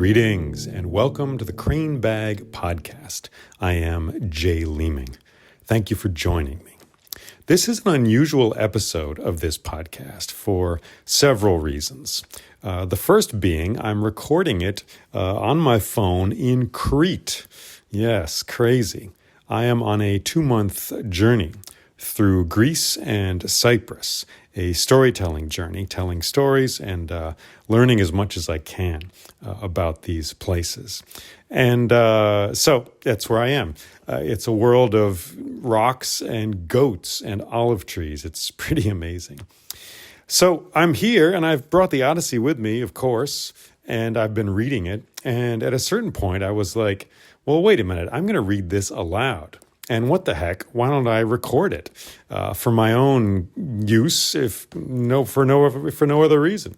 Greetings and welcome to the Crane Bag Podcast. I am Jay Leeming. Thank you for joining me. This is an unusual episode of this podcast for several reasons. The first being I'm recording it on my phone in Crete. Yes, crazy. I am on a 2-month journey through Greece and Cyprus, a storytelling journey, telling stories and learning as much as I can about these places. And so that's where I am. It's a world of rocks and goats and olive trees. It's pretty amazing. So I'm here and I've brought the Odyssey with me, of course, and I've been reading it. And at a certain point, I was like, well, wait a minute, I'm going to read this aloud. And what the heck, why don't I record it for my own use, for no other reason?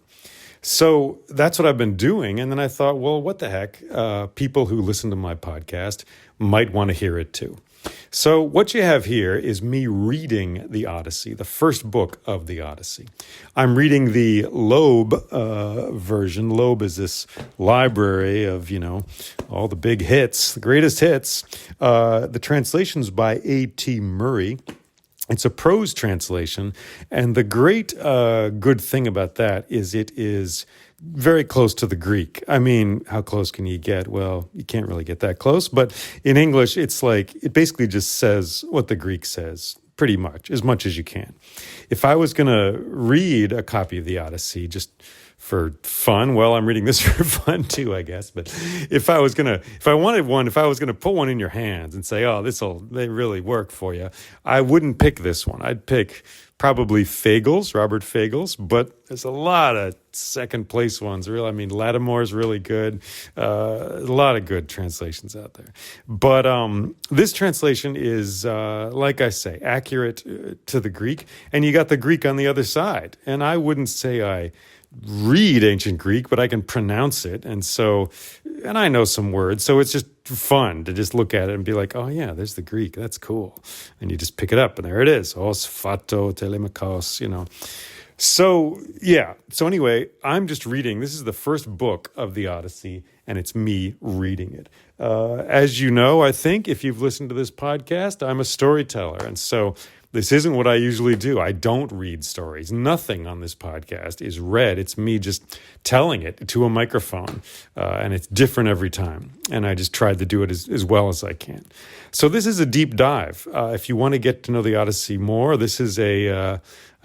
So that's what I've been doing. And then I thought, well, what the heck? People who listen to my podcast might want to hear it too. So what you have here is me reading the Odyssey, the first book of the Odyssey. I'm reading the Loeb version. Loeb is this library of, all the big hits, the greatest hits. The translation's by A.T. Murray. It's a prose translation, and the great good thing about that is it is very close to the Greek. I mean, how close can you get? Well, you can't really get that close, but in English, it's like, it basically just says what the Greek says, pretty much as you can. If I was going to read a copy of the Odyssey just for fun, well, I'm reading this for fun too, I guess. But if I was going to put one in your hands and say, oh, they really work for you, I wouldn't pick this one. I'd pick probably Robert Fagles, but there's a lot of second place ones. Lattimore's really good. A lot of good translations out there. But this translation is, like I say, accurate to the Greek. And you got the Greek on the other side. And I wouldn't say I read ancient Greek, but I can pronounce it. And I know some words. So it's just fun to just look at it and be like, oh yeah, there's the Greek. That's cool. And you just pick it up and there it is. Os phato telemakos, So yeah. So anyway, I'm just reading. This is the first book of the Odyssey and it's me reading it. As you know, I think if you've listened to this podcast, I'm a storyteller. And so this isn't what I usually do. I don't read stories. Nothing on this podcast is read. It's me just telling it to a microphone, and it's different every time. And I just tried to do it as well as I can. So this is a deep dive. If you want to get to know the Odyssey more, this is I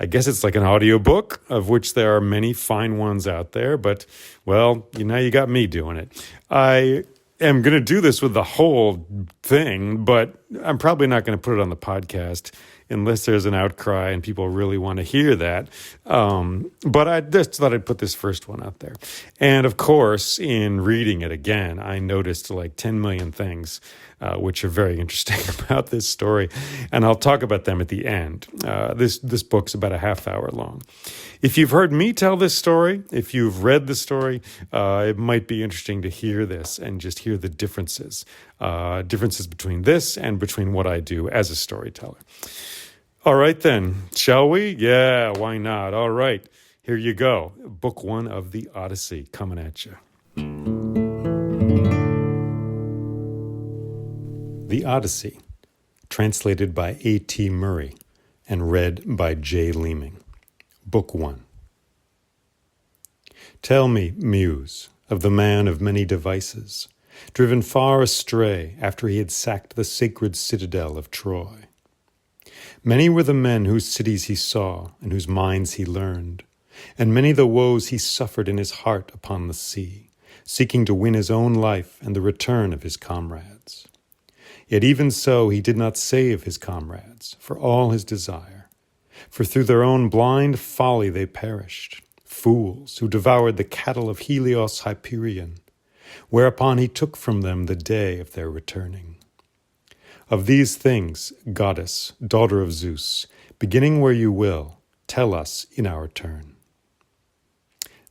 guess it's like an audiobook, of which there are many fine ones out there. But, well, you got me doing it. I am going to do this with the whole thing, but I'm probably not going to put it on the podcast unless there's an outcry and people really want to hear that. But I just thought I'd put this first one out there. And of course, in reading it again, I noticed like 10 million things, which are very interesting about this story. And I'll talk about them at the end. This book's about a half hour long. If you've heard me tell this story, if you've read the story, it might be interesting to hear this and just hear the differences between this and between what I do as a storyteller. All right, then, shall we? Yeah, why not? All right, here you go. Book 1 of the Odyssey coming at you. The Odyssey, translated by A.T. Murray and read by Jay Leeming. Book 1. Tell me, Muse, of the man of many devices, driven far astray after he had sacked the sacred citadel of Troy. Many were the men whose cities he saw and whose minds he learned, and many the woes he suffered in his heart upon the sea, seeking to win his own life and the return of his comrades. Yet even so he did not save his comrades for all his desire, for through their own blind folly they perished, fools who devoured the cattle of Helios Hyperion, whereupon he took from them the day of their returning. Of these things, goddess, daughter of Zeus, beginning where you will, tell us in our turn.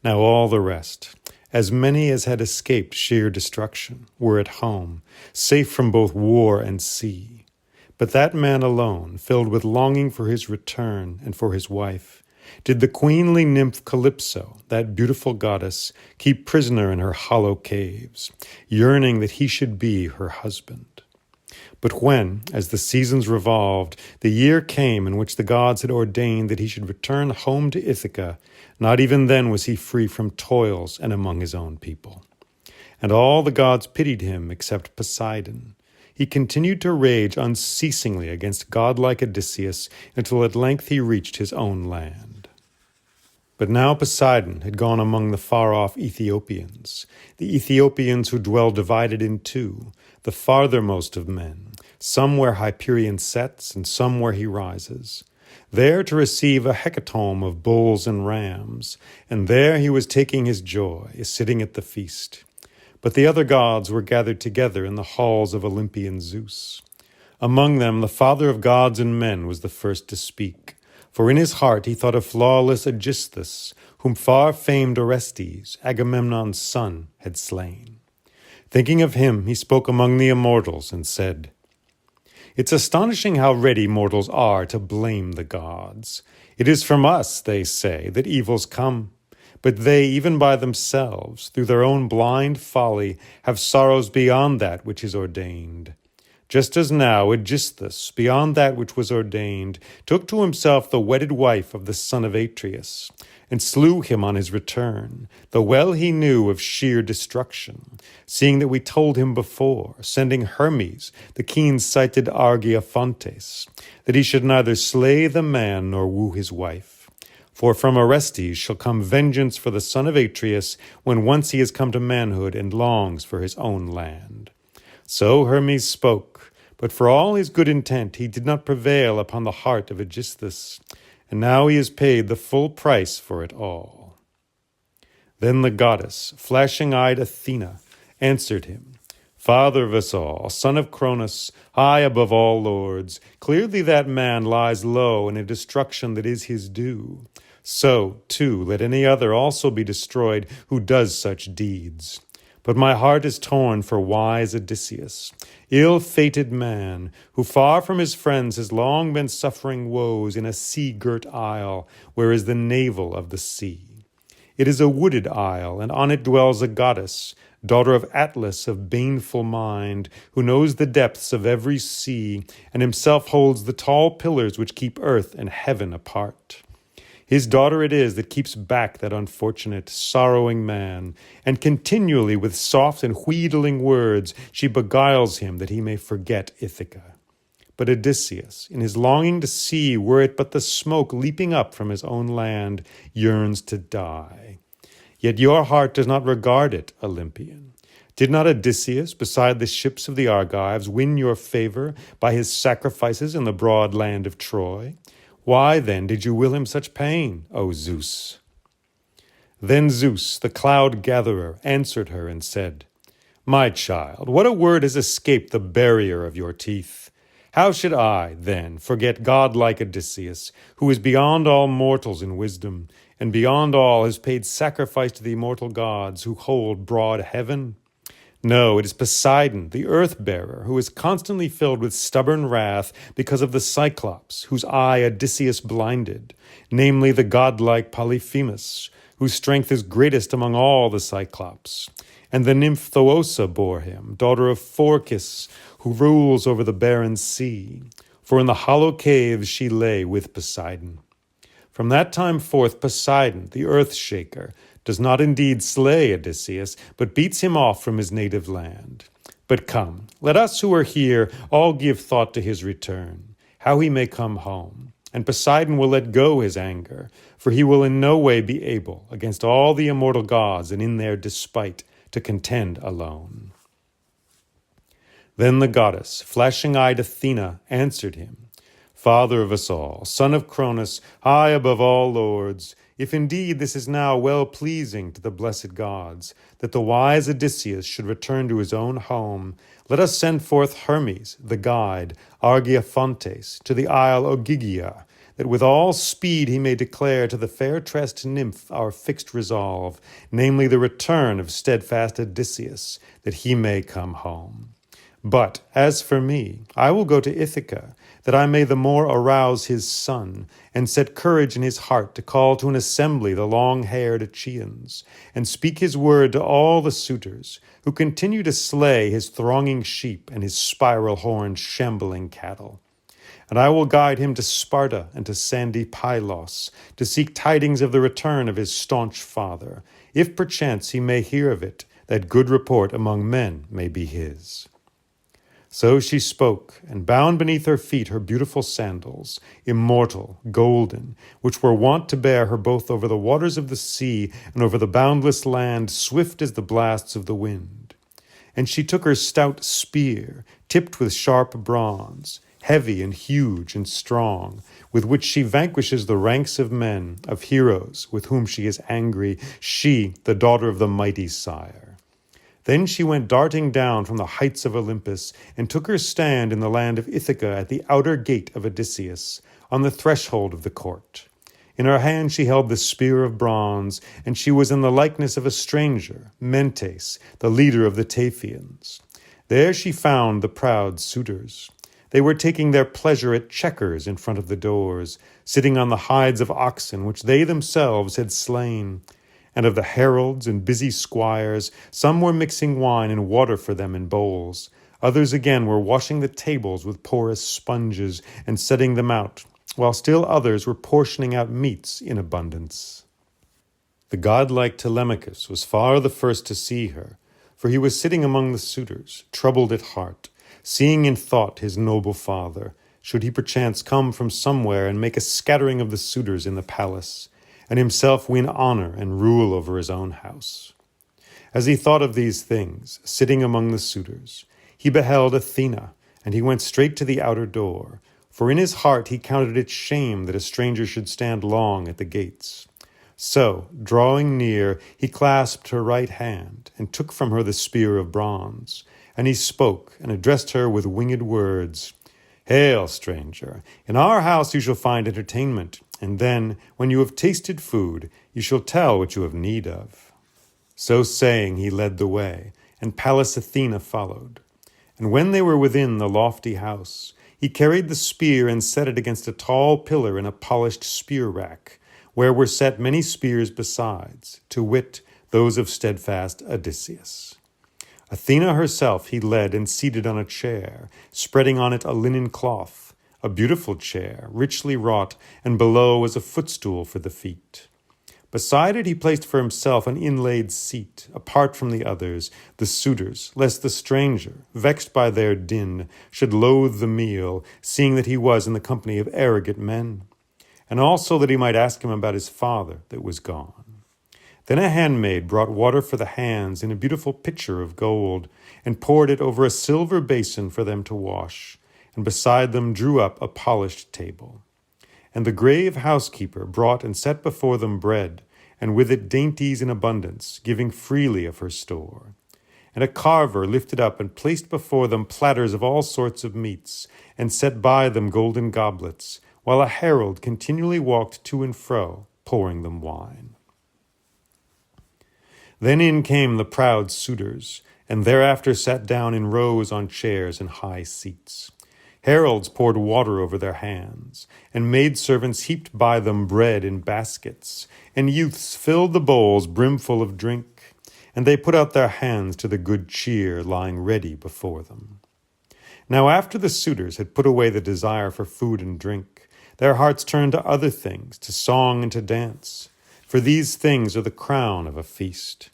Now all the rest, as many as had escaped sheer destruction, were at home, safe from both war and sea. But that man alone, filled with longing for his return and for his wife, did the queenly nymph Calypso, that beautiful goddess, keep prisoner in her hollow caves, yearning that he should be her husband. But when, as the seasons revolved, the year came in which the gods had ordained that he should return home to Ithaca, not even then was he free from toils and among his own people. And all the gods pitied him except Poseidon. He continued to rage unceasingly against godlike Odysseus until at length he reached his own land. But now Poseidon had gone among the far-off Ethiopians, the Ethiopians who dwell divided in two, the farthermost of men, some where Hyperion sets and some where he rises, there to receive a hecatomb of bulls and rams, and there he was taking his joy, sitting at the feast. But the other gods were gathered together in the halls of Olympian Zeus. Among them the father of gods and men was the first to speak, for in his heart he thought of flawless Aegisthus, whom far-famed Orestes, Agamemnon's son, had slain. Thinking of him, he spoke among the immortals and said, "It's astonishing how ready mortals are to blame the gods. It is from us, they say, that evils come. But they, even by themselves, through their own blind folly, have sorrows beyond that which is ordained. Just as now Aegisthus, beyond that which was ordained, took to himself the wedded wife of the son of Atreus, and slew him on his return, though well he knew of sheer destruction, seeing that we told him before, sending Hermes, the keen-sighted Argiafontes, that he should neither slay the man nor woo his wife. For from Orestes shall come vengeance for the son of Atreus when once he has come to manhood and longs for his own land." So Hermes spoke, but for all his good intent he did not prevail upon the heart of Aegisthus, and now he has paid the full price for it all. Then the goddess, flashing-eyed Athena, answered him, "Father of us all, son of Cronus, high above all lords, clearly that man lies low in a destruction that is his due. So, too, let any other also be destroyed who does such deeds. But my heart is torn for wise Odysseus, ill-fated man, who far from his friends has long been suffering woes in a sea-girt isle, where is the navel of the sea. It is a wooded isle, and on it dwells a goddess, daughter of Atlas of baneful mind, who knows the depths of every sea, and himself holds the tall pillars which keep earth and heaven apart. His daughter it is that keeps back that unfortunate, sorrowing man, and continually with soft and wheedling words she beguiles him that he may forget Ithaca. But Odysseus, in his longing to see, were it but the smoke leaping up from his own land, yearns to die. Yet your heart does not regard it, Olympian. Did not Odysseus, beside the ships of the Argives, win your favor by his sacrifices in the broad land of Troy? Why, then, did you will him such pain, O Zeus?" Then Zeus, the cloud-gatherer, answered her and said, "My child, what a word has escaped the barrier of your teeth? How should I, then, forget godlike Odysseus, who is beyond all mortals in wisdom, and beyond all has paid sacrifice to the immortal gods who hold broad heaven? No, it is Poseidon, the earth-bearer, who is constantly filled with stubborn wrath because of the Cyclops, whose eye Odysseus blinded, namely the godlike Polyphemus, whose strength is greatest among all the Cyclops. And the nymph Thoosa bore him, daughter of Phorcys, who rules over the barren sea. For in the hollow caves she lay with Poseidon. From that time forth Poseidon, the earth-shaker, does not indeed slay Odysseus, but beats him off from his native land. But come, let us who are here all give thought to his return, how he may come home. And Poseidon will let go his anger, for he will in no way be able, against all the immortal gods and in their despite, to contend alone." Then the goddess, flashing-eyed Athena, answered him, "Father of us all, son of Cronus, high above all lords, if indeed this is now well-pleasing to the blessed gods, that the wise Odysseus should return to his own home, let us send forth Hermes, the guide, Argiafontes, to the isle Ogygia, that with all speed he may declare to the fair-tressed nymph our fixed resolve, namely the return of steadfast Odysseus, that he may come home. But as for me, I will go to Ithaca, that I may the more arouse his son, and set courage in his heart to call to an assembly the long-haired Achaeans, and speak his word to all the suitors, who continue to slay his thronging sheep and his spiral-horned shambling cattle. And I will guide him to Sparta and to sandy Pylos, to seek tidings of the return of his staunch father, if perchance he may hear of it, that good report among men may be his. So she spoke, and bound beneath her feet her beautiful sandals, immortal, golden, which were wont to bear her both over the waters of the sea and over the boundless land, swift as the blasts of the wind. And she took her stout spear, tipped with sharp bronze, heavy and huge and strong, with which she vanquishes the ranks of men, of heroes, with whom she is angry, she, the daughter of the mighty sire. Then she went darting down from the heights of Olympus, and took her stand in the land of Ithaca at the outer gate of Odysseus, on the threshold of the court. In her hand she held the spear of bronze, and she was in the likeness of a stranger, Mentes, the leader of the Taphians. There she found the proud suitors. They were taking their pleasure at checkers in front of the doors, sitting on the hides of oxen which they themselves had slain. And of the heralds and busy squires, some were mixing wine and water for them in bowls. Others again were washing the tables with porous sponges and setting them out, while still others were portioning out meats in abundance. The godlike Telemachus was far the first to see her, for he was sitting among the suitors, troubled at heart, seeing in thought his noble father, should he perchance come from somewhere and make a scattering of the suitors in the palace, and himself win honor and rule over his own house. As he thought of these things, sitting among the suitors, he beheld Athena, and he went straight to the outer door, for in his heart he counted it shame that a stranger should stand long at the gates. So, drawing near, he clasped her right hand, and took from her the spear of bronze, and he spoke, and addressed her with winged words. "Hail, stranger! In our house you shall find entertainment, and then, when you have tasted food, you shall tell what you have need of." So saying, he led the way, and Pallas Athena followed. And when they were within the lofty house, he carried the spear and set it against a tall pillar in a polished spear rack, where were set many spears besides, to wit, those of steadfast Odysseus. Athena herself he led and seated on a chair, spreading on it a linen cloth, a beautiful chair, richly wrought, and below was a footstool for the feet. Beside it he placed for himself an inlaid seat, apart from the others, the suitors, lest the stranger, vexed by their din, should loathe the meal, seeing that he was in the company of arrogant men, and also that he might ask him about his father that was gone. Then a handmaid brought water for the hands in a beautiful pitcher of gold, and poured it over a silver basin for them to wash, and beside them drew up a polished table. And the grave housekeeper brought and set before them bread, and with it dainties in abundance, giving freely of her store. And a carver lifted up and placed before them platters of all sorts of meats, and set by them golden goblets, while a herald continually walked to and fro, pouring them wine. Then in came the proud suitors, and thereafter sat down in rows on chairs and high seats. Heralds poured water over their hands, and maidservants heaped by them bread in baskets, and youths filled the bowls brimful of drink, and they put out their hands to the good cheer lying ready before them. Now after the suitors had put away the desire for food and drink, their hearts turned to other things, to song and to dance, for these things are the crown of a feast.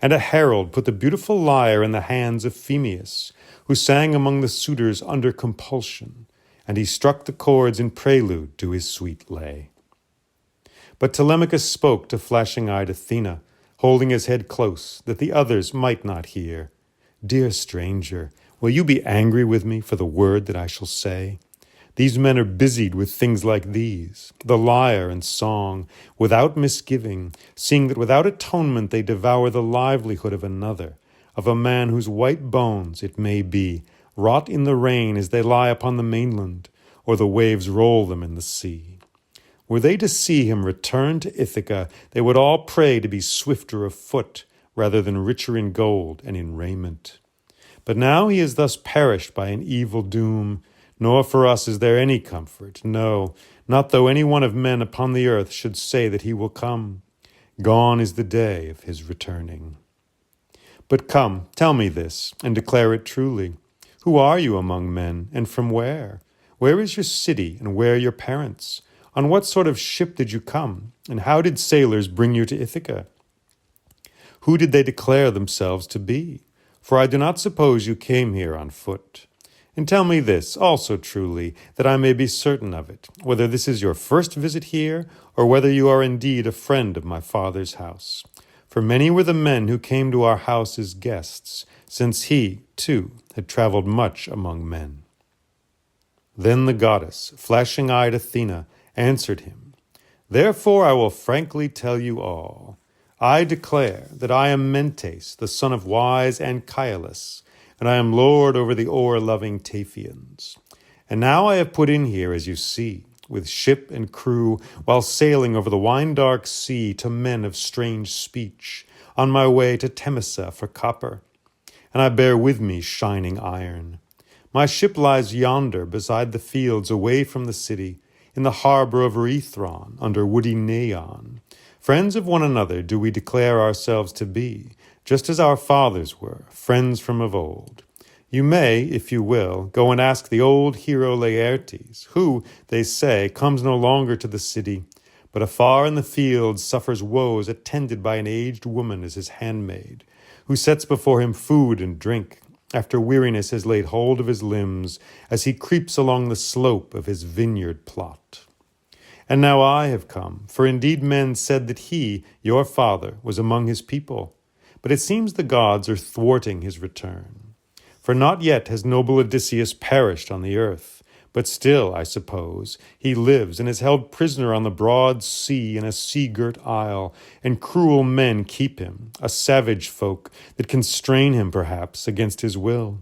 And a herald put the beautiful lyre in the hands of Phemius, who sang among the suitors under compulsion, and he struck the chords in prelude to his sweet lay. But Telemachus spoke to flashing-eyed Athena, holding his head close, that the others might not hear. "Dear stranger, will you be angry with me for the word that I shall say? These men are busied with things like these, the lyre and song, without misgiving, seeing that without atonement they devour the livelihood of another, of a man whose white bones, it may be, rot in the rain as they lie upon the mainland, or the waves roll them in the sea. Were they to see him return to Ithaca, they would all pray to be swifter of foot, rather than richer in gold and in raiment. But now he has thus perished by an evil doom. Nor for us is there any comfort, no, not though any one of men upon the earth should say that he will come. Gone is the day of his returning. But come, tell me this, and declare it truly. Who are you among men, and from where? Where is your city, and where your parents? On what sort of ship did you come, and how did sailors bring you to Ithaca? Who did they declare themselves to be? For I do not suppose you came here on foot. And tell me this also truly, that I may be certain of it, whether this is your first visit here, or whether you are indeed a friend of my father's house. For many were the men who came to our house as guests, since he, too, had traveled much among men. Then the goddess, flashing-eyed Athena, answered him, Therefore I will frankly tell you all. I declare that I am Mentes, the son of wise Anchialus, and I am lord over the oar-loving Taphians. And now I have put in here, as you see, with ship and crew, while sailing over the wine-dark sea to men of strange speech, on my way to Temesa for copper. And I bear with me shining iron. My ship lies yonder beside the fields away from the city, in the harbor of Erythron, under woody Neon. Friends of one another do we declare ourselves to be, just as our fathers were, friends from of old. You may, if you will, go and ask the old hero Laertes, who, they say, comes no longer to the city, but afar in the fields suffers woes attended by an aged woman as his handmaid, who sets before him food and drink, after weariness has laid hold of his limbs, as he creeps along the slope of his vineyard plot. And now I have come, for indeed men said that he, your father, was among his people, but it seems the gods are thwarting his return. For not yet has noble Odysseus perished on the earth, but still, I suppose, he lives and is held prisoner on the broad sea in a sea-girt isle, and cruel men keep him, a savage folk that constrain him, perhaps, against his will.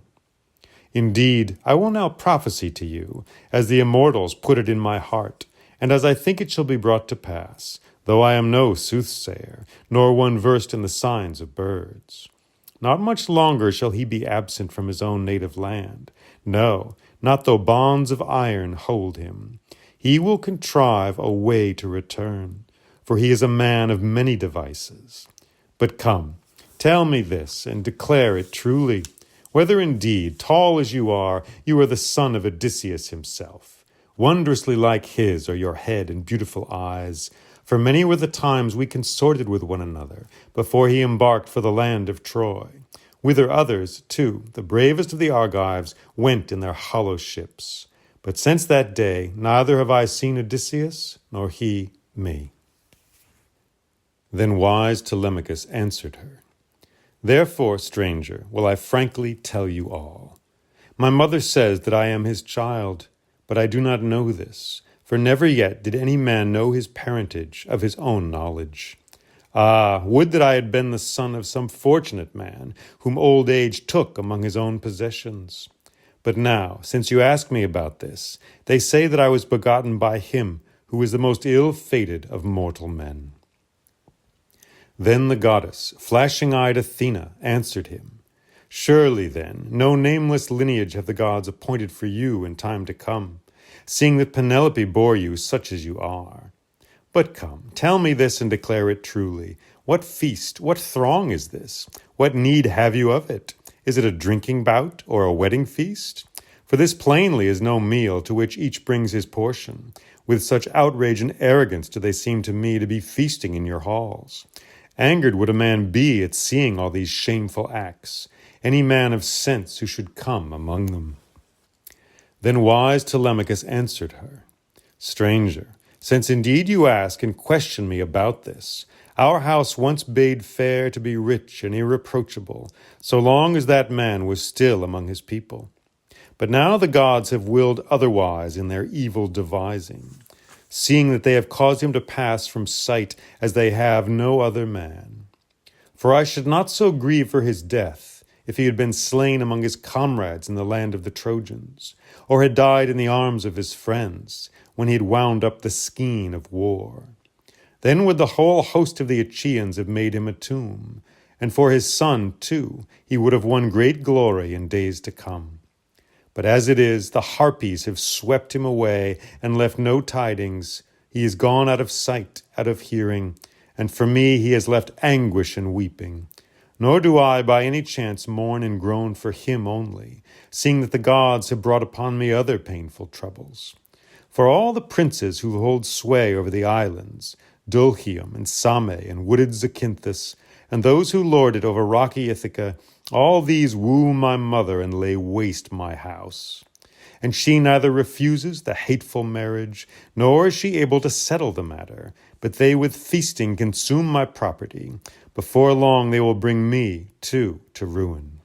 Indeed, I will now prophesy to you, as the immortals put it in my heart, and as I think it shall be brought to pass, though I am no soothsayer, nor one versed in the signs of birds. Not much longer shall he be absent from his own native land. No, not though bonds of iron hold him. He will contrive a way to return, for he is a man of many devices. But come, tell me this, and declare it truly, whether indeed, tall as you are the son of Odysseus himself. Wondrously like his are your head and beautiful eyes, for many were the times we consorted with one another, before he embarked for the land of Troy, whither others, too, the bravest of the Argives, went in their hollow ships. But since that day, neither have I seen Odysseus, nor he me. Then wise Telemachus answered her, Therefore, stranger, will I frankly tell you all. My mother says that I am his child, but I do not know this, for never yet did any man know his parentage of his own knowledge. Ah, would that I had been the son of some fortunate man, whom old age took among his own possessions. But now, since you ask me about this, they say that I was begotten by him who is the most ill-fated of mortal men. Then the goddess, flashing-eyed Athena, answered him, Surely, then, no nameless lineage have the gods appointed for you in time to come, seeing that Penelope bore you such as you are. But come, tell me this and declare it truly. What feast, what throng is this? What need have you of it? Is it a drinking bout or a wedding feast? For this plainly is no meal to which each brings his portion. With such outrage and arrogance do they seem to me to be feasting in your halls. Angered would a man be at seeing all these shameful acts, any man of sense who should come among them. Then wise Telemachus answered her, Stranger, since indeed you ask and question me about this, our house once bade fair to be rich and irreproachable, so long as that man was still among his people. But now the gods have willed otherwise in their evil devising, seeing that they have caused him to pass from sight as they have no other man. For I should not so grieve for his death, if he had been slain among his comrades in the land of the Trojans, or had died in the arms of his friends, when he had wound up the skein of war. Then would the whole host of the Achaeans have made him a tomb, and for his son, too, he would have won great glory in days to come. But as it is, the harpies have swept him away and left no tidings. He is gone out of sight, out of hearing, and for me he has left anguish and weeping. Nor do I by any chance mourn and groan for him only, seeing that the gods have brought upon me other painful troubles. For all the princes who hold sway over the islands, Dulcium and Same and wooded Zacynthus, and those who lord it over rocky Ithaca, all these woo my mother and lay waste my house. And she neither refuses the hateful marriage, nor is she able to settle the matter, but they with feasting consume my property. Before long they will bring me, too, to ruin.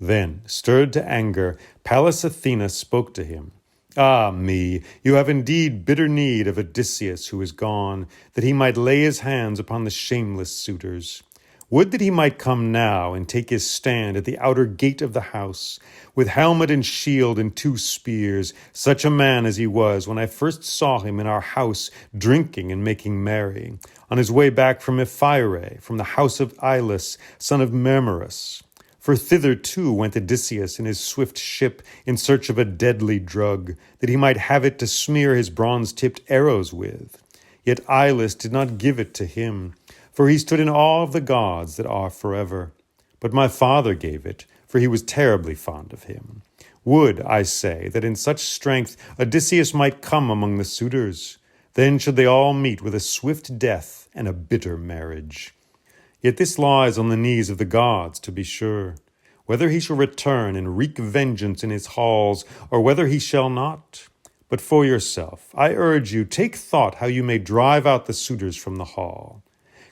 Then, stirred to anger, Pallas Athena spoke to him. Ah me, you have indeed bitter need of Odysseus who is gone, that he might lay his hands upon the shameless suitors. Would that he might come now and take his stand at the outer gate of the house, with helmet and shield and 2 spears, such a man as he was when I first saw him in our house drinking and making merry, on his way back from Ephyre, from the house of Ilus, son of Mermerus. For thither too went Odysseus in his swift ship in search of a deadly drug, that he might have it to smear his bronze-tipped arrows with. Yet Ilus did not give it to him, for he stood in awe of the gods that are forever. But my father gave it, for he was terribly fond of him. Would, I say, that in such strength Odysseus might come among the suitors. Then should they all meet with a swift death and a bitter marriage. Yet this lies on the knees of the gods, to be sure, whether he shall return and wreak vengeance in his halls, or whether he shall not. But for yourself, I urge you, take thought how you may drive out the suitors from the hall.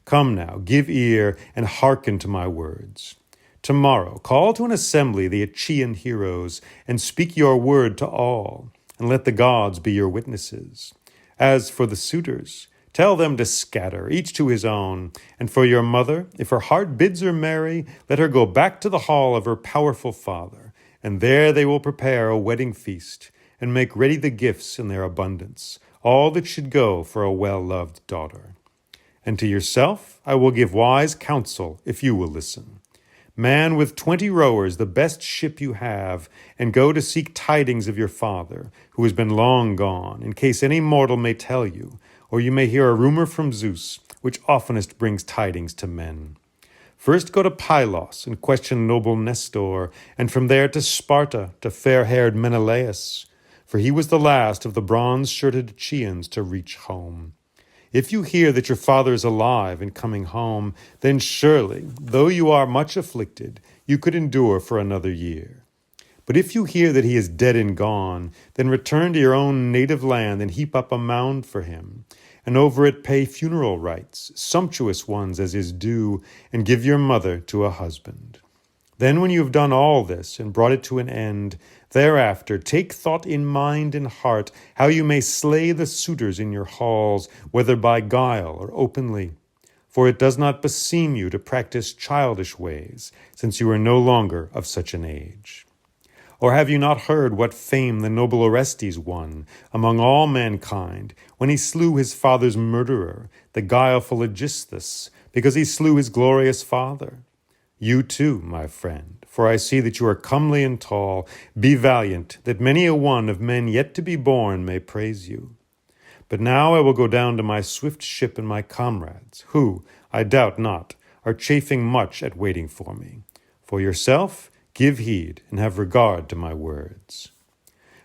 Come now, give ear, and hearken to my words. Tomorrow call to an assembly the Achaean heroes, and speak your word to all, and let the gods be your witnesses. As for the suitors, tell them to scatter, each to his own. And for your mother, if her heart bids her marry, let her go back to the hall of her powerful father, and there they will prepare a wedding feast, and make ready the gifts in their abundance, all that should go for a well-loved daughter. And to yourself I will give wise counsel, if you will listen. Man with 20 rowers the best ship you have, and go to seek tidings of your father, who has been long gone, in case any mortal may tell you, or you may hear a rumor from Zeus, which oftenest brings tidings to men. First go to Pylos and question noble Nestor, and from there to Sparta, to fair-haired Menelaus, for he was the last of the bronze-shirted Achaeans to reach home. If you hear that your father is alive and coming home, then surely, though you are much afflicted, you could endure for another year. But if you hear that he is dead and gone, then return to your own native land and heap up a mound for him, and over it pay funeral rites, sumptuous ones as is due, and give your mother to a husband. Then when you have done all this and brought it to an end, thereafter take thought in mind and heart how you may slay the suitors in your halls, whether by guile or openly. For it does not beseem you to practice childish ways, since you are no longer of such an age. Or have you not heard what fame the noble Orestes won among all mankind when he slew his father's murderer, the guileful Aegisthus, because he slew his glorious father? You too, my friend, for I see that you are comely and tall, be valiant, that many a one of men yet to be born may praise you. But now I will go down to my swift ship and my comrades, who, I doubt not, are chafing much at waiting for me. For yourself, give heed, and have regard to my words.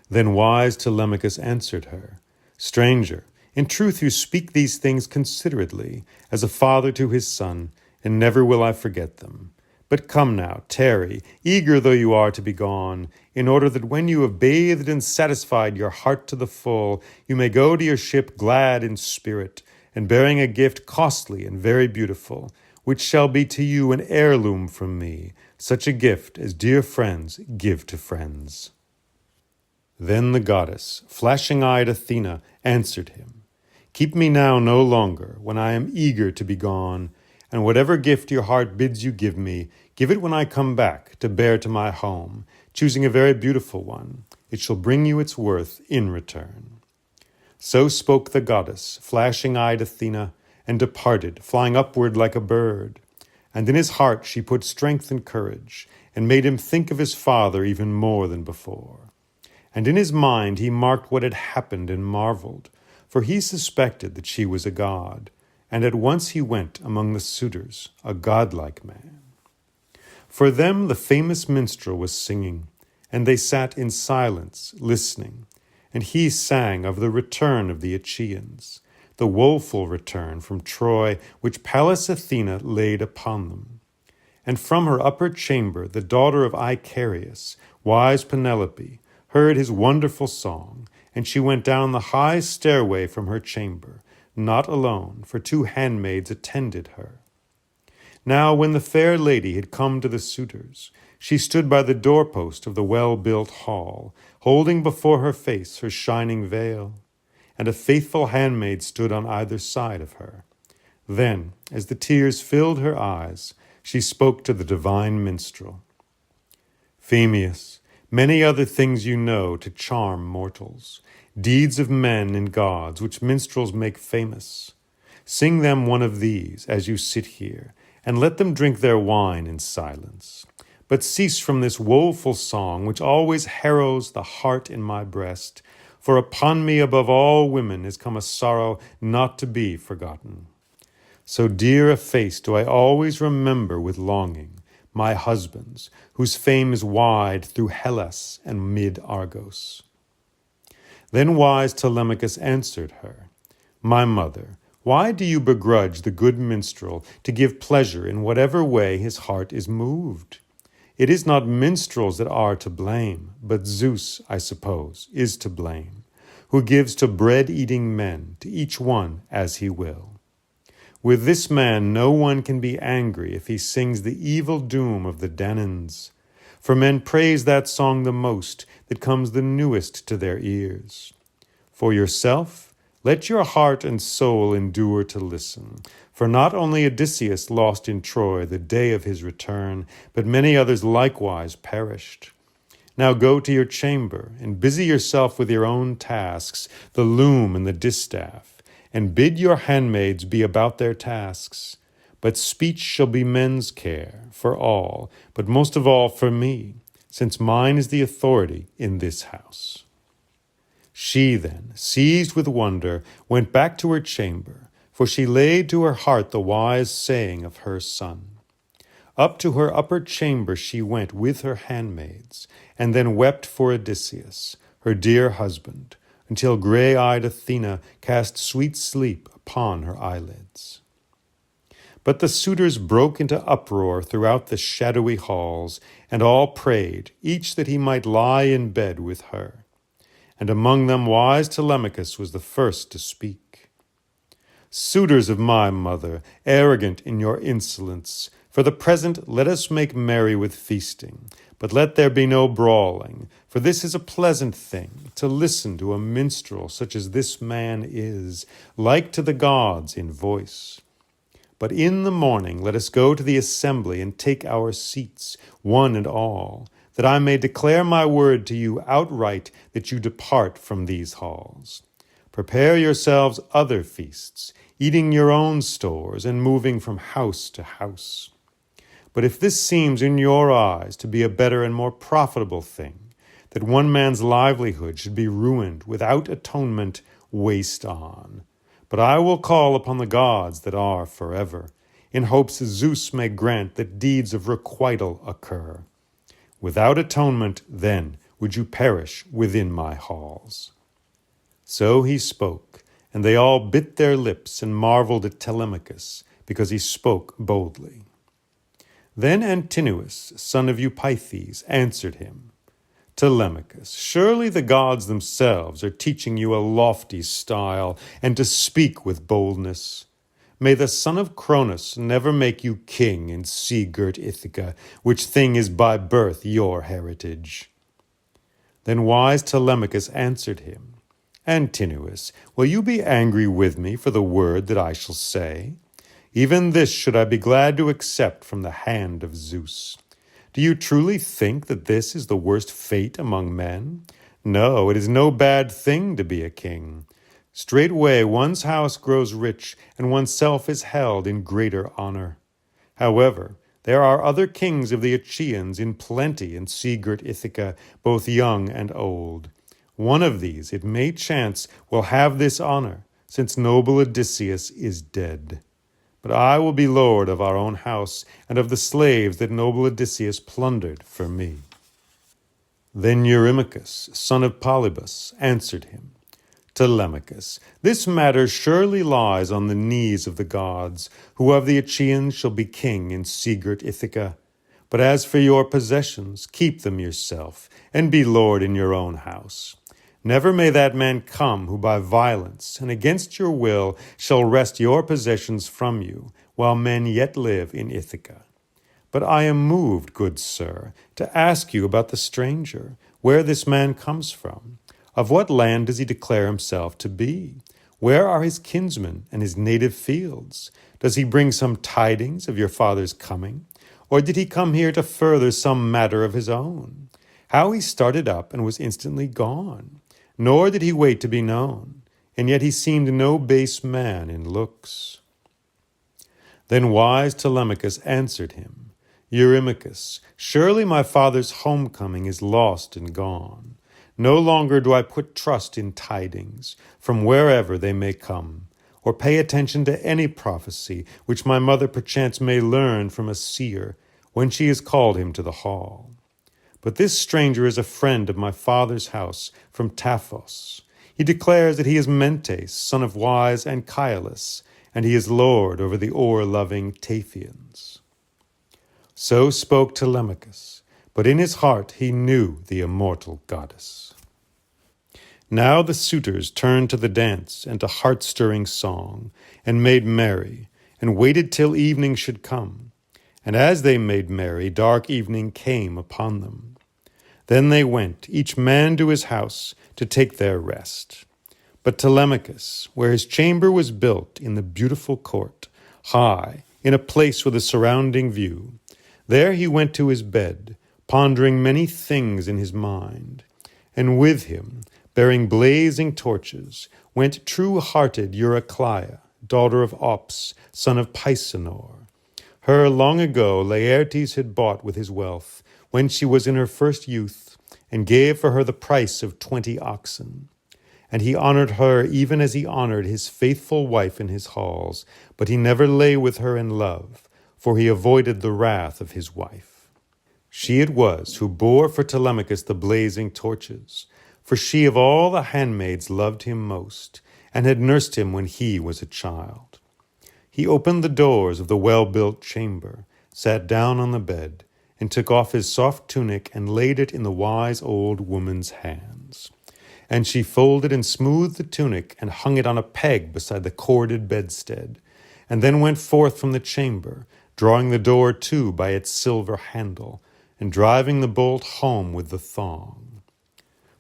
Then wise Telemachus answered her, Stranger, in truth you speak these things considerately, as a father to his son, and never will I forget them. But come now, tarry, eager though you are to be gone, in order that when you have bathed and satisfied your heart to the full, you may go to your ship glad in spirit, and bearing a gift costly and very beautiful, which shall be to you an heirloom from me, such a gift as dear friends give to friends. Then the goddess, flashing-eyed Athena, answered him, Keep me now no longer, when I am eager to be gone, and whatever gift your heart bids you give me, give it when I come back to bear to my home, choosing a very beautiful one. It shall bring you its worth in return. So spoke the goddess, flashing-eyed Athena, and departed, flying upward like a bird. And in his heart she put strength and courage, and made him think of his father even more than before. And in his mind he marked what had happened and marveled, for he suspected that she was a god, and at once he went among the suitors, a godlike man. For them the famous minstrel was singing, and they sat in silence, listening, and he sang of the return of the Achaeans, the woeful return from Troy which Pallas Athena laid upon them. And from her upper chamber the daughter of Icarius, wise Penelope, heard his wonderful song, and she went down the high stairway from her chamber, not alone, for 2 handmaids attended her. Now when the fair lady had come to the suitors, she stood by the doorpost of the well-built hall, holding before her face her shining veil, and a faithful handmaid stood on either side of her. Then, as the tears filled her eyes, she spoke to the divine minstrel. Phemius, many other things you know to charm mortals, deeds of men and gods which minstrels make famous. Sing them one of these as you sit here, and let them drink their wine in silence. But cease from this woeful song which always harrows the heart in my breast, for upon me above all women is come a sorrow not to be forgotten. So dear a face do I always remember with longing, my husband's, whose fame is wide through Hellas and mid-Argos. Then wise Telemachus answered her, My mother, why do you begrudge the good minstrel to give pleasure in whatever way his heart is moved? It is not minstrels that are to blame, but Zeus, I suppose, is to blame, who gives to bread-eating men, to each one as he will. With this man no one can be angry if he sings the evil doom of the Danaans, for men praise that song the most that comes the newest to their ears. For yourself, let your heart and soul endure to listen, for not only Odysseus lost in Troy the day of his return, but many others likewise perished. Now go to your chamber, and busy yourself with your own tasks, the loom and the distaff, and bid your handmaids be about their tasks. But speech shall be men's care, for all, but most of all for me, since mine is the authority in this house. She then, seized with wonder, went back to her chamber, for she laid to her heart the wise saying of her son. Up to her upper chamber she went with her handmaids, and then wept for Odysseus, her dear husband, until gray-eyed Athena cast sweet sleep upon her eyelids. But the suitors broke into uproar throughout the shadowy halls, and all prayed, each that he might lie in bed with her. And among them wise Telemachus was the first to speak. Suitors of my mother, arrogant in your insolence, for the present let us make merry with feasting, but let there be no brawling, for this is a pleasant thing, to listen to a minstrel such as this man is, like to the gods in voice. But in the morning let us go to the assembly and take our seats, one and all, that I may declare my word to you outright that you depart from these halls. Prepare yourselves other feasts, eating your own stores and moving from house to house. But if this seems in your eyes to be a better and more profitable thing, that one man's livelihood should be ruined without atonement, waste on. But I will call upon the gods that are forever, in hopes Zeus may grant that deeds of requital occur. Without atonement, then, would you perish within my halls. So he spoke, and they all bit their lips and marveled at Telemachus, because he spoke boldly. Then Antinous, son of Eupeithes, answered him, Telemachus, surely the gods themselves are teaching you a lofty style, and to speak with boldness. May the son of Cronus never make you king in sea-girt Ithaca, which thing is by birth your heritage. Then wise Telemachus answered him, Antinous, will you be angry with me for the word that I shall say? Even this should I be glad to accept from the hand of Zeus. Do you truly think that this is the worst fate among men? No, it is no bad thing to be a king. Straightway one's house grows rich, and oneself is held in greater honor. However, there are other kings of the Achaeans in plenty in sea-girt Ithaca, both young and old. One of these, it may chance, will have this honor, since noble Odysseus is dead. But I will be lord of our own house, and of the slaves that noble Odysseus plundered for me." Then Eurymachus, son of Polybus, answered him, "Telemachus, this matter surely lies on the knees of the gods, who of the Achaeans shall be king in sea-girt Ithaca. But as for your possessions, keep them yourself, and be lord in your own house. Never may that man come who by violence and against your will shall wrest your possessions from you, while men yet live in Ithaca. But I am moved, good sir, to ask you about the stranger, where this man comes from. Of what land does he declare himself to be? Where are his kinsmen and his native fields? Does he bring some tidings of your father's coming? Or did he come here to further some matter of his own? How he started up and was instantly gone. Nor did he wait to be known, and yet he seemed no base man in looks." Then wise Telemachus answered him, "Eurymachus, surely my father's homecoming is lost and gone. No longer do I put trust in tidings, from wherever they may come, or pay attention to any prophecy which my mother perchance may learn from a seer when she has called him to the hall. But this stranger is a friend of my father's house from Taphos. He declares that he is Mentes, son of wise Anchialus, and he is lord over the oar-loving Taphians." So spoke Telemachus, but in his heart he knew the immortal goddess. Now the suitors turned to the dance and to heart-stirring song, and made merry, and waited till evening should come. And as they made merry, dark evening came upon them. Then they went, each man to his house, to take their rest. But Telemachus, where his chamber was built in the beautiful court, high, in a place with a surrounding view, there he went to his bed, pondering many things in his mind. And with him, bearing blazing torches, went true-hearted Eurycleia, daughter of Ops, son of Pisenor. Her long ago Laertes had bought with his wealth, when she was in her first youth, and gave for her the price of 20 oxen. And he honored her even as he honored his faithful wife in his halls, but he never lay with her in love, for he avoided the wrath of his wife. She it was who bore for Telemachus the blazing torches, for she of all the handmaids loved him most, and had nursed him when he was a child. He opened the doors of the well-built chamber, sat down on the bed, and took off his soft tunic and laid it in the wise old woman's hands. And she folded and smoothed the tunic and hung it on a peg beside the corded bedstead, and then went forth from the chamber, drawing the door to by its silver handle, and driving the bolt home with the thong.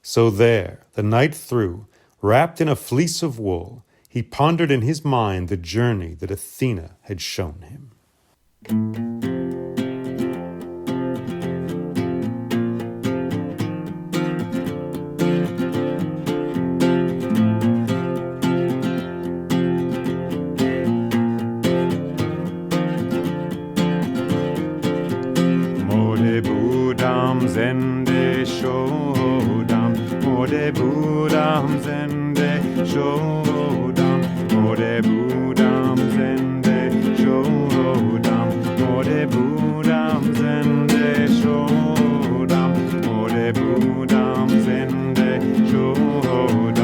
So there, the night through, wrapped in a fleece of wool, he pondered in his mind the journey that Athena had shown him. Budam zende shodam, ode budam zende shodam, ode budam zende shodam, ode budam zende shodam, ode budam zende shodam,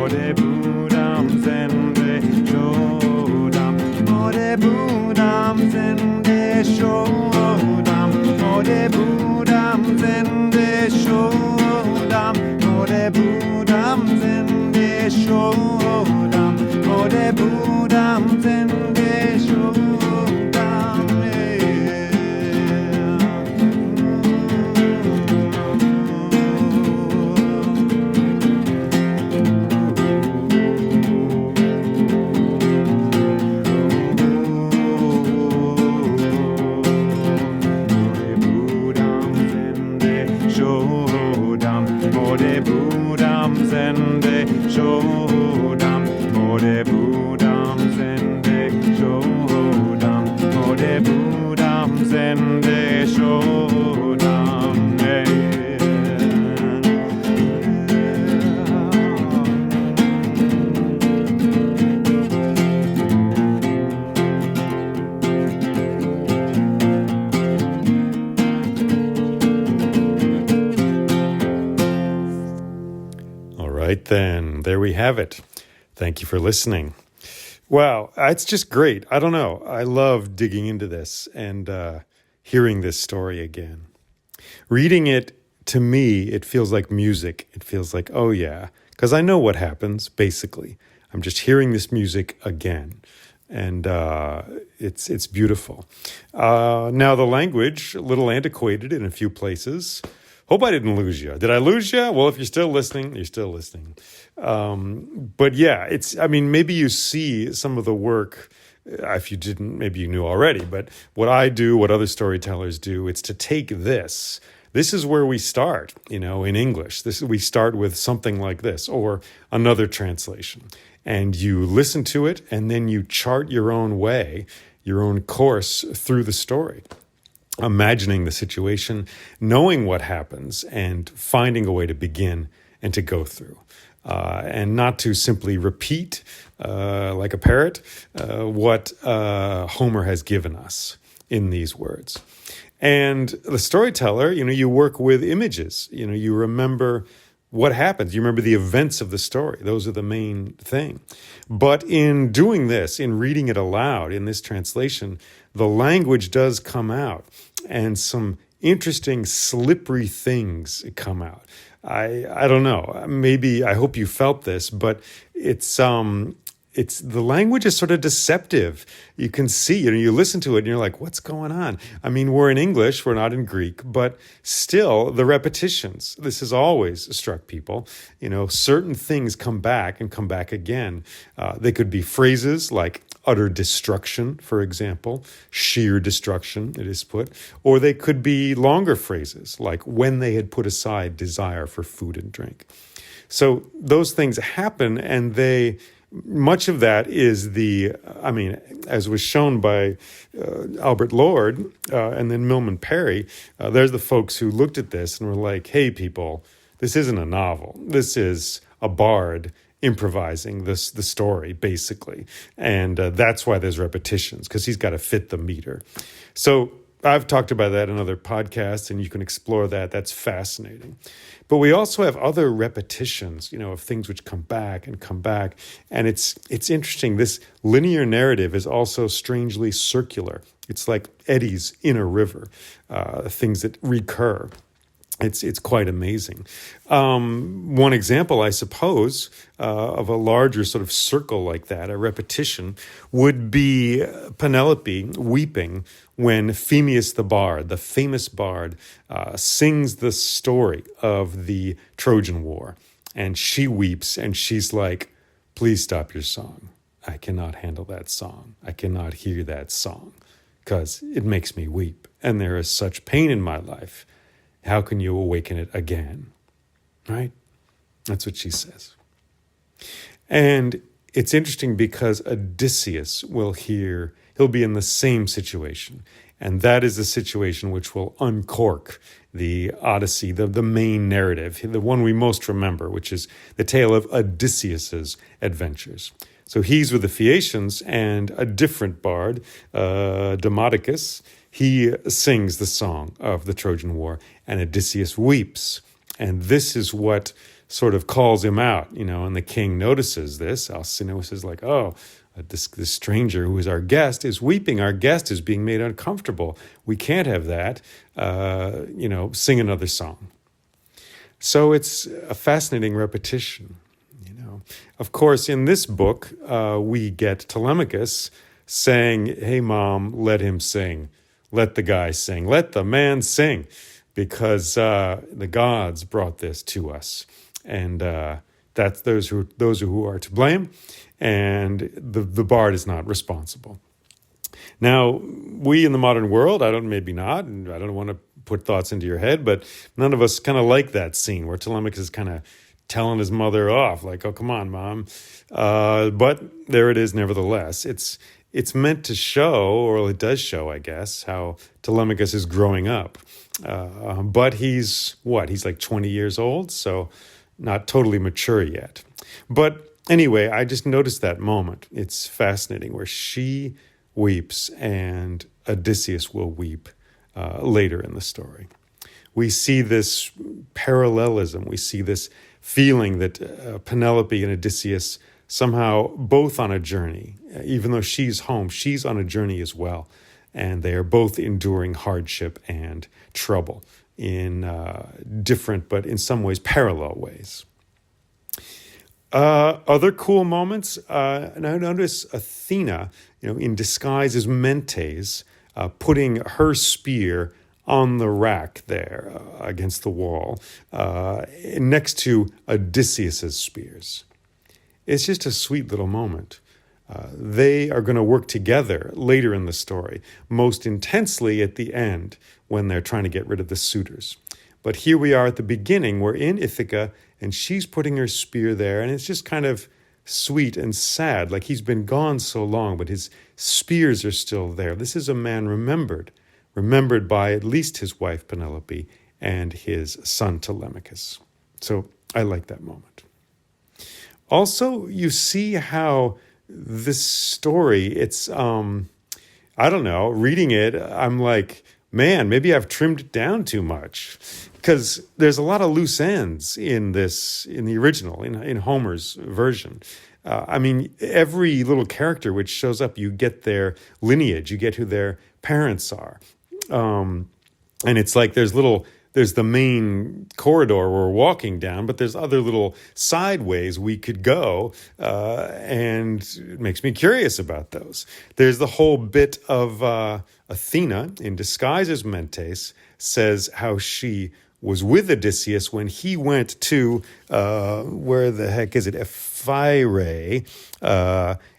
ode budam zende shodam, ode budam zende shodam, ode budam zende shodam, ode budam zende shodam, ode budam there we have it. Thank you for listening. Wow, it's just great. I don't know. I love digging into this and hearing this story again. Reading it, to me, it feels like music. It feels like, oh yeah, because I know what happens, basically. I'm just hearing this music again. And it's beautiful. Now the language, a little antiquated in a few places. Hope I didn't lose you. Did I lose you? Well, if you're still listening, you're still listening. But yeah, maybe you see some of the work. If you didn't, maybe you knew already. But what I do, what other storytellers do, it's to take this. This is where we start, in English. We start with something like this or another translation. And you listen to it, and then you chart your own way, your own course through the story, imagining the situation, knowing what happens, and finding a way to begin and to go through. And not to simply repeat, like a parrot, what Homer has given us in these words. And the storyteller, you work with images. You remember what happens. You remember the events of the story. Those are the main thing. But in doing this, in reading it aloud, in this translation, the language does come out, and some interesting, slippery things come out. I don't know. Maybe I hope you felt this, but it's the language is sort of deceptive. You can see, you listen to it and you're like, what's going on? We're in English, we're not in Greek, but still the repetitions, this has always struck people. Certain things come back and come back again. They could be phrases like utter destruction, for example, sheer destruction, it is put, or they could be longer phrases like when they had put aside desire for food and drink. So those things happen, and much of that is as was shown by Albert Lord and then Milman Parry, there's the folks who looked at this and were like, hey, people, this isn't a novel. This is a bard improvising the story, basically. And that's why there's repetitions, because he's got to fit the meter. So I've talked about that in other podcasts, and you can explore that. That's fascinating. But we also have other repetitions, of things which come back and come back. And it's interesting. This linear narrative is also strangely circular. It's like eddies in a river, things that recur. It's quite amazing. One example, I suppose, of a larger sort of circle like that, a repetition, would be Penelope weeping when Phemius the bard, the famous bard, sings the story of the Trojan War. And she weeps, and she's like, please stop your song. I cannot handle that song. I cannot hear that song, because it makes me weep. And there is such pain in my life. How can you awaken it again? Right? That's what she says. And it's interesting because Odysseus he'll be in the same situation. And that is the situation which will uncork the Odyssey, the main narrative, the one we most remember, which is the tale of Odysseus's adventures. So he's with the Phaeacians, and a different bard, Demodocus, he sings the song of the Trojan War, and Odysseus weeps. And this is what sort of calls him out, and the king notices this. Alcinous is like, oh, this stranger who is our guest is weeping. Our guest is being made uncomfortable. We can't have that. Sing another song. So it's a fascinating repetition. Of course, in this book, we get Telemachus saying, hey, Mom, let him sing. Let the guy sing. Let the man sing. Because the gods brought this to us. And that's those who are to blame. And the bard is not responsible. Now, we in the modern world, maybe not, and I don't want to put thoughts into your head, but none of us kind of like that scene where Telemachus is kind of telling his mother off, like, oh, come on, Mom. But there it is nevertheless. It's meant to show, or it does show, I guess, how Telemachus is growing up. But he's like 20 years old, so not totally mature yet. But anyway, I just noticed that moment. It's fascinating where she weeps and Odysseus will weep later in the story. we see this parallelism. We see this feeling that Penelope and Odysseus somehow both on a journey. Even though she's home, she's on a journey as well. And they are both enduring hardship and trouble in different, but in some ways parallel ways. Other cool moments. And I notice Athena, in disguise as Mentes, putting her spear on the rack there against the wall, next to Odysseus's spears. It's just a sweet little moment. They are going to work together later in the story, most intensely at the end when they're trying to get rid of the suitors. But here we are at the beginning. We're in Ithaca, and she's putting her spear there, and it's just kind of sweet and sad, like he's been gone so long, but his spears are still there. This is a man remembered by at least his wife Penelope and his son Telemachus. So I like that moment. Also, you see how this story, it's, I don't know, reading it, I'm like, man, maybe I've trimmed it down too much, because there's a lot of loose ends in the original, in Homer's version. Every little character which shows up, you get their lineage, you get who their parents are. And it's like there's the main corridor we're walking down, but there's other little side ways we could go, and it makes me curious about those. There's the whole bit of Athena, in disguise as Mentes, says how she was with Odysseus when he went to, where the heck is it, Ephyre,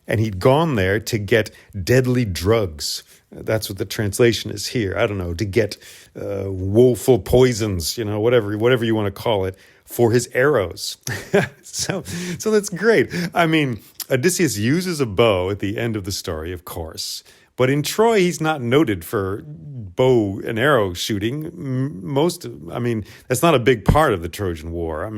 and he'd gone there to get deadly drugs. That's what the translation is here. I don't know, to get woeful poisons, whatever you want to call it, for his arrows. So that's great. Odysseus uses a bow at the end of the story, of course. But in Troy, he's not noted for bow and arrow shooting. That's not a big part of the Trojan War.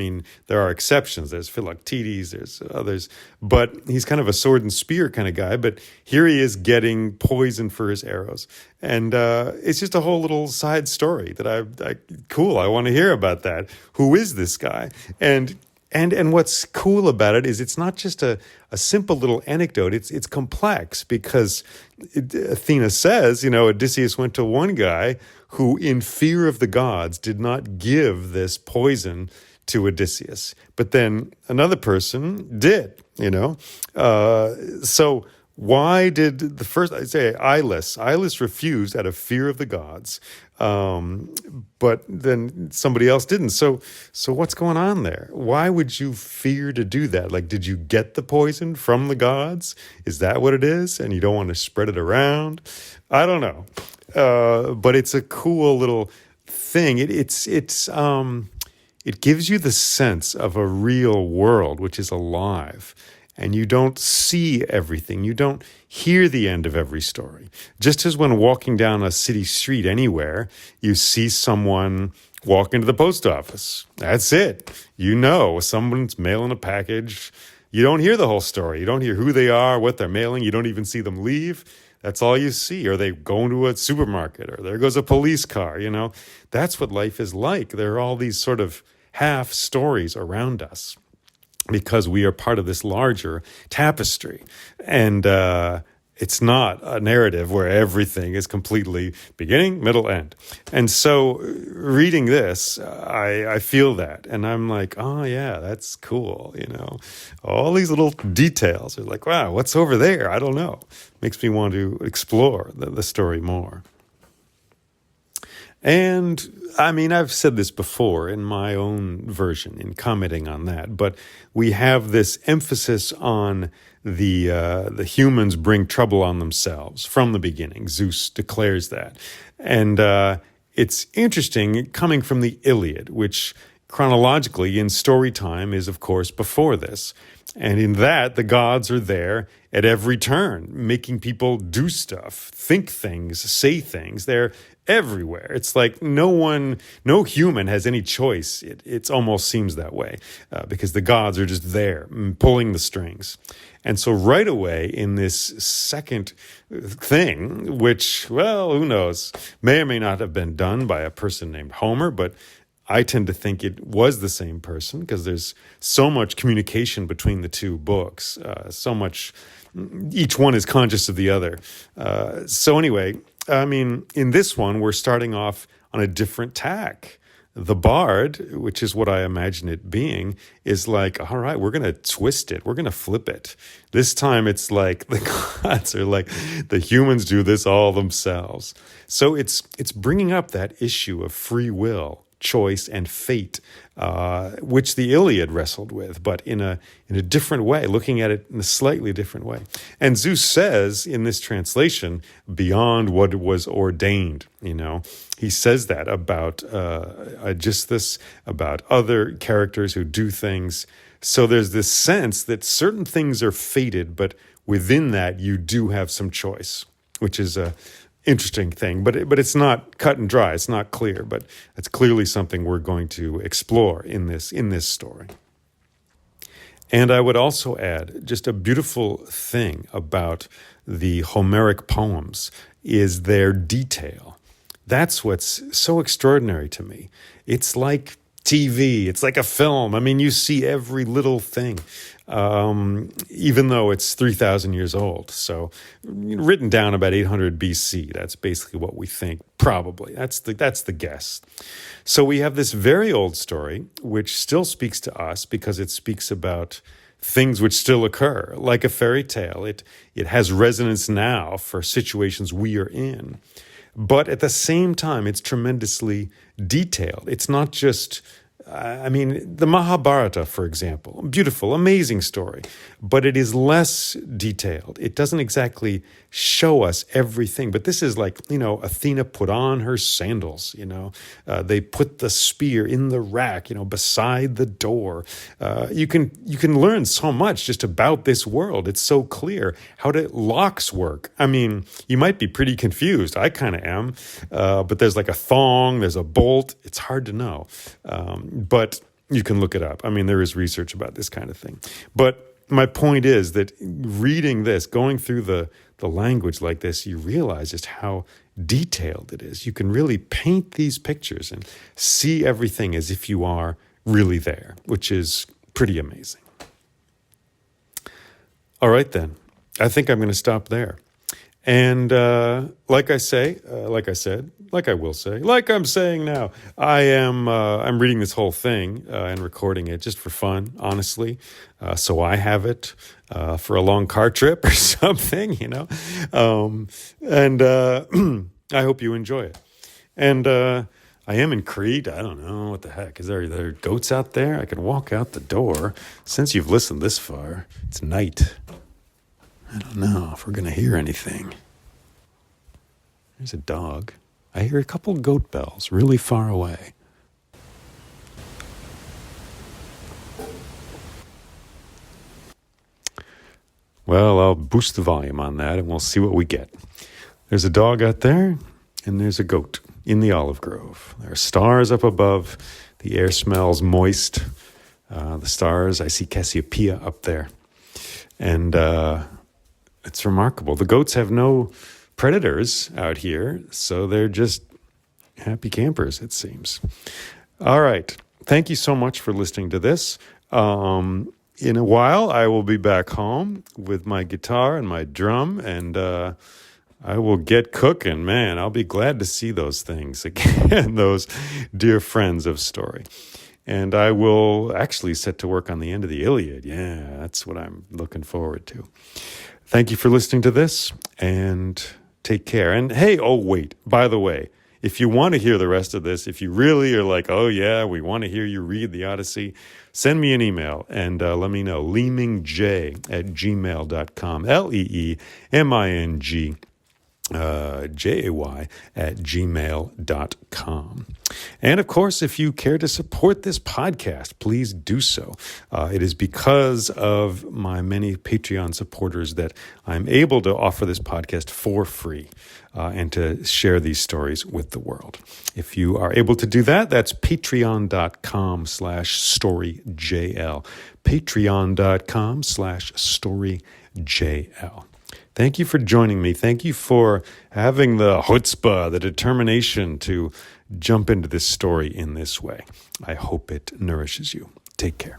There are exceptions. There's Philoctetes, there's others. But he's kind of a sword and spear kind of guy. But here he is getting poison for his arrows. And it's just a whole little side story that cool. I want to hear about that. Who is this guy? And what's cool about it is it's not just a simple little anecdote. It's complex because Athena says, Odysseus went to one guy who, in fear of the gods, did not give this poison to Odysseus. But then another person did, So why did the first, I say Ilis refused out of fear of the gods, but then somebody else didn't. So what's going on there? Why would you fear to do that? Like, did you get the poison from the gods? Is that what it is? And you don't want to spread it around? I don't know. But it's a cool little thing. It gives you the sense of a real world, which is alive. And you don't see everything. You don't hear the end of every story. Just as when walking down a city street anywhere, you see someone walk into the post office. That's it. Someone's mailing a package. You don't hear the whole story. You don't hear who they are, what they're mailing. You don't even see them leave. That's all you see. Or they go into a supermarket, or there goes a police car. That's what life is like. There are all these sort of half stories around us, because we are part of this larger tapestry. And it's not a narrative where everything is completely beginning, middle, end. And so reading this, I feel that. And I'm like, oh, yeah, that's cool. All these little details are like, wow, what's over there? I don't know. Makes me want to explore the story more. And I've said this before in my own version, in commenting on that, but we have this emphasis on the humans bring trouble on themselves from the beginning. Zeus declares that. And it's interesting coming from the Iliad, which chronologically in story time is, of course, before this. And in that, the gods are there at every turn, making people do stuff, think things, say things. They're everywhere. It's like no human has any choice. It almost seems that way because the gods are just there pulling the strings. And so right away in this second thing, which, well, who knows, may or may not have been done by a person named Homer, but I tend to think it was the same person because there's so much communication between the two books, so much, each one is conscious of the other. So anyway, I mean, in this one, we're starting off on a different tack. The bard, which is what I imagine it being, is like, all right, we're going to twist it. We're going to flip it. This time it's like the gods are like, the humans do this all themselves. So it's bringing up that issue of free will, choice, and fate, which the Iliad wrestled with, but in a different way, looking at it in a slightly different way. And Zeus says in this translation, beyond what was ordained, he says that about about other characters who do things. So there's this sense that certain things are fated, but within that you do have some choice, which is a interesting thing, but it's not cut and dry. It's not clear, but it's clearly something we're going to explore in this story. And I would also add just a beautiful thing about the Homeric poems is their detail. That's what's so extraordinary to me. It's like TV. It's like a film. I mean, you see every little thing, even though it's 3,000 years old. So written down about 800 BC. That's basically what we think, probably. That's the guess. So we have this very old story, which still speaks to us because it speaks about things which still occur, like a fairy tale. It has resonance now for situations we are in. But at the same time, it's tremendously detailed. It's not just, the Mahabharata, for example, beautiful, amazing story, but it is less detailed. It doesn't exactly show us everything. But this is like, Athena put on her sandals, they put the spear in the rack, beside the door. You can learn so much just about this world. It's so clear how locks work. I mean, you might be pretty confused. I kind of am. But there's like a thong, there's a bolt. It's hard to know. But you can look it up. I mean, there is research about this kind of thing. But my point is that reading this, going through the language like this, you realize just how detailed it is. You can really paint these pictures and see everything as if you are really there, which is pretty amazing. All right, then. I think I'm going to stop there. And like I'm saying now, I'm reading this whole thing and recording it just for fun, honestly. So I have it for a long car trip or something, and I hope you enjoy it. And I am in Crete. I don't know what the heck. Is there goats out there? I can walk out the door. Since you've listened this far, it's night. I don't know if we're going to hear anything. There's a dog. I hear a couple goat bells really far away. Well, I'll boost the volume on that and we'll see what we get. There's a dog out there and there's a goat in the olive grove. There are stars up above. The air smells moist. The stars, I see Cassiopeia up there. And it's remarkable. The goats have no predators out here, so they're just happy campers, it seems. All right. Thank you so much for listening to this. In a while, I will be back home with my guitar and my drum, and I will get cooking. Man, I'll be glad to see those things again, those dear friends of Story. And I will actually set to work on the end of the Iliad. Yeah, that's what I'm looking forward to. Thank you for listening to this, and take care. And hey, wait, by the way, if you want to hear the rest of this, if you really are like, oh yeah, we want to hear you read the Odyssey, send me an email and let me know. leemingj@gmail.com. LeemingJ jay@gmail.com. And of course, if you care to support this podcast, please do so. It is because of my many Patreon supporters that I'm able to offer this podcast for free and to share these stories with the world. If you are able to do that, that's patreon.com/storyjl. Patreon.com/storyjl. Thank you for joining me. Thank you for having the chutzpah, the determination to jump into this story in this way. I hope it nourishes you. Take care.